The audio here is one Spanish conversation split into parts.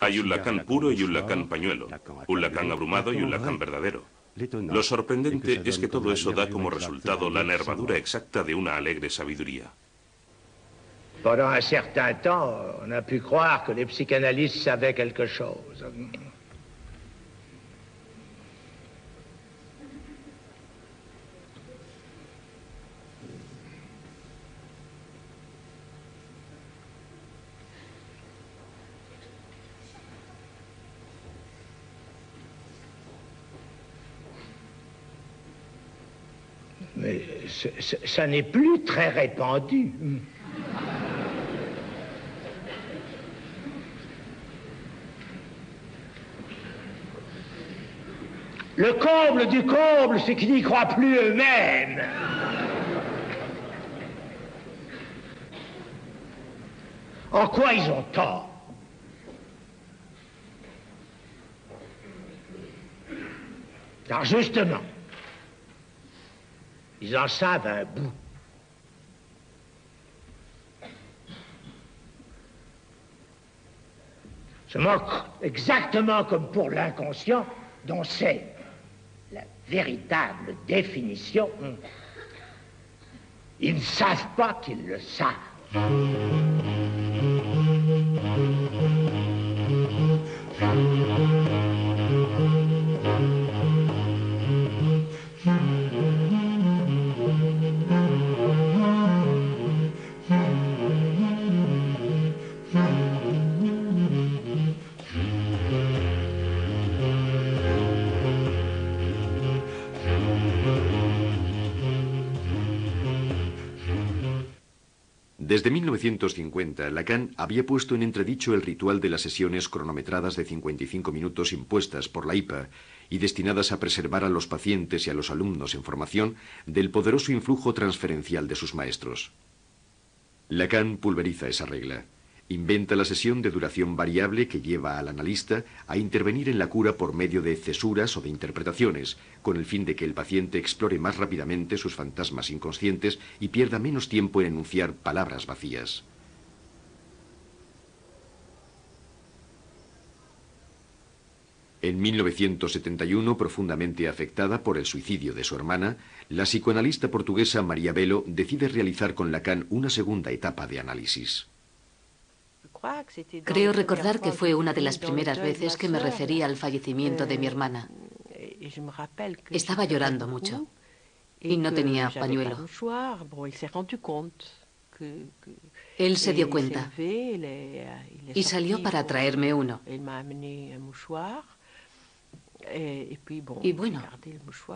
Hay un Lacan puro y un Lacan pañuelo, un Lacan abrumado y un Lacan verdadero. Lo sorprendente es que todo eso da como resultado la nervadura exacta de una alegre sabiduría. Pendant un certain temps, on a pu croire que les psychanalystes savaient quelque chose. Mais ça n'est plus très répandu. Le comble du comble, c'est qu'ils n'y croient plus eux-mêmes. En quoi ils ont tort? Car justement, ils en savent un bout. Seulement, exactement comme pour l'inconscient, dont c'est la véritable définition, ils ne savent pas qu'ils le savent. Desde 1950, Lacan había puesto en entredicho el ritual de las sesiones cronometradas de 55 minutos impuestas por la IPA y destinadas a preservar a los pacientes y a los alumnos en formación del poderoso influjo transferencial de sus maestros. Lacan pulveriza esa regla. Inventa la sesión de duración variable que lleva al analista a intervenir en la cura por medio de cesuras o de interpretaciones, con el fin de que el paciente explore más rápidamente sus fantasmas inconscientes y pierda menos tiempo en enunciar palabras vacías. En 1971, profundamente afectada por el suicidio de su hermana, la psicoanalista portuguesa María Belo decide realizar con Lacan una segunda etapa de análisis. Creo recordar que fue una de las primeras veces que me referí al fallecimiento de mi hermana. Estaba llorando mucho y no tenía pañuelo. Él se dio cuenta y salió para traerme uno. Y bueno,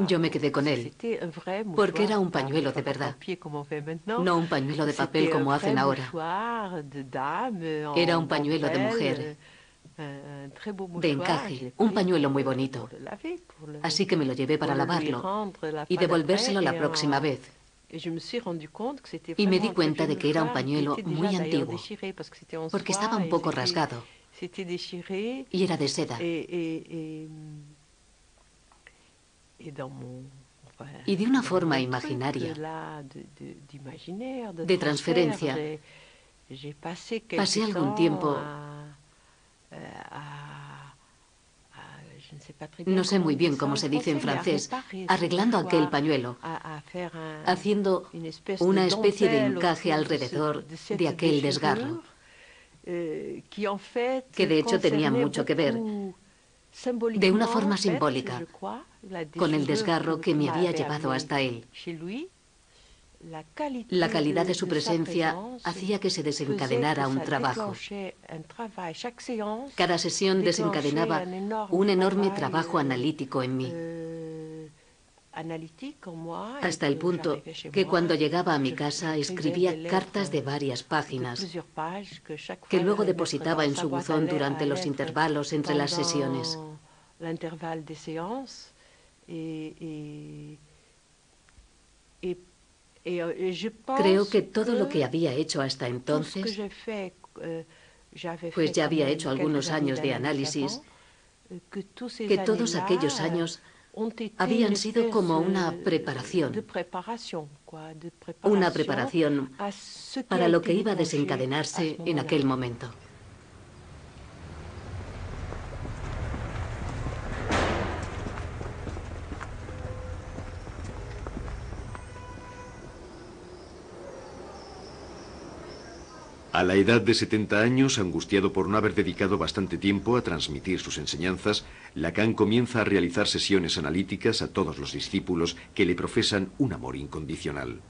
yo me quedé con él, porque era un pañuelo de verdad, no un pañuelo de papel como hacen ahora. Era un pañuelo de mujer, de encaje, un pañuelo muy bonito. Así que me lo llevé para lavarlo y devolvérselo la próxima vez. Y me di cuenta de que era un pañuelo muy antiguo, porque estaba un poco rasgado y era de seda. Y de una forma imaginaria, de transferencia, pasé algún tiempo, no sé muy bien cómo se dice en francés, arreglando aquel pañuelo, haciendo una especie de encaje alrededor de aquel desgarro, que de hecho tenía mucho que ver, de una forma simbólica, con el desgarro que me había llevado hasta él. La calidad de su presencia hacía que se desencadenara un trabajo. Cada sesión desencadenaba un enorme trabajo analítico en mí, hasta el punto que cuando llegaba a mi casa escribía cartas de varias páginas que luego depositaba en su buzón durante los intervalos entre las sesiones. Creo que todo lo que había hecho hasta entonces, pues ya había hecho algunos años de análisis, que todos aquellos años habían sido como una preparación para lo que iba a desencadenarse en aquel momento. A la edad de 70 años, angustiado por no haber dedicado bastante tiempo a transmitir sus enseñanzas, Lacan comienza a realizar sesiones analíticas a todos los discípulos que le profesan un amor incondicional.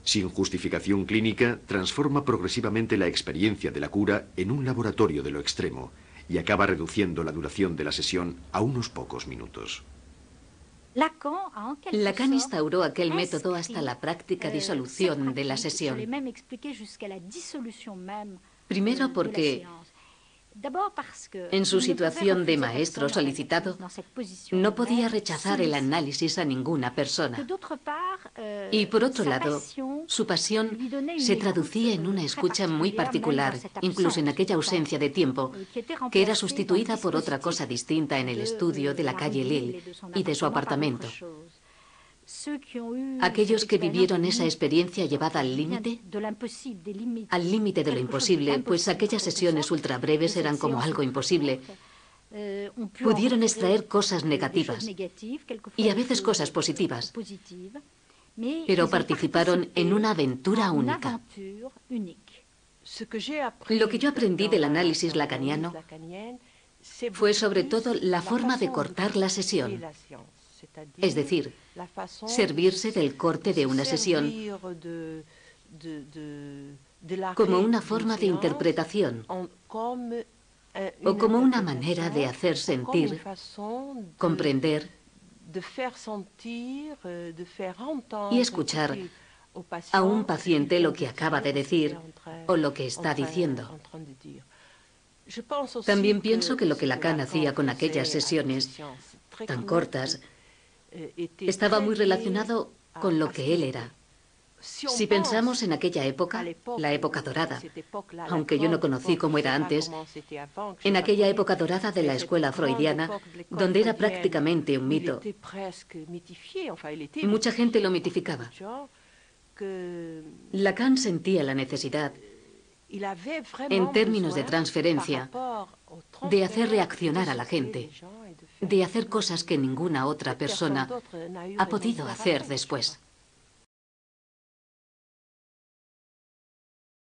Sin justificación clínica, transforma progresivamente la experiencia de la cura en un laboratorio de lo extremo y acaba reduciendo la duración de la sesión a unos pocos minutos. Lacan instauró aquel método hasta la práctica disolución de la sesión. Primero porque, en su situación de maestro solicitado, no podía rechazar el análisis a ninguna persona. Y por otro lado, su pasión se traducía en una escucha muy particular, incluso en aquella ausencia de tiempo, que era sustituida por otra cosa distinta en el estudio de la calle Lille y de su apartamento. Aquellos que vivieron esa experiencia llevada al límite de lo imposible, pues aquellas sesiones ultra breves eran como algo imposible, pudieron extraer cosas negativas y a veces cosas positivas, pero participaron en una aventura única. Lo que yo aprendí del análisis lacaniano fue sobre todo la forma de cortar la sesión. Es decir, servirse del corte de una sesión como una forma de interpretación o como una manera de hacer sentir, comprender y escuchar a un paciente lo que acaba de decir o lo que está diciendo. También pienso que lo que Lacan hacía con aquellas sesiones tan cortas estaba muy relacionado con lo que él era. Si pensamos en aquella época, la época dorada, aunque yo no conocí cómo era antes, en aquella época dorada de la escuela freudiana, donde era prácticamente un mito, mucha gente lo mitificaba. Lacan sentía la necesidad, en términos de transferencia, de hacer reaccionar a la gente, de hacer cosas que ninguna otra persona ha podido hacer después.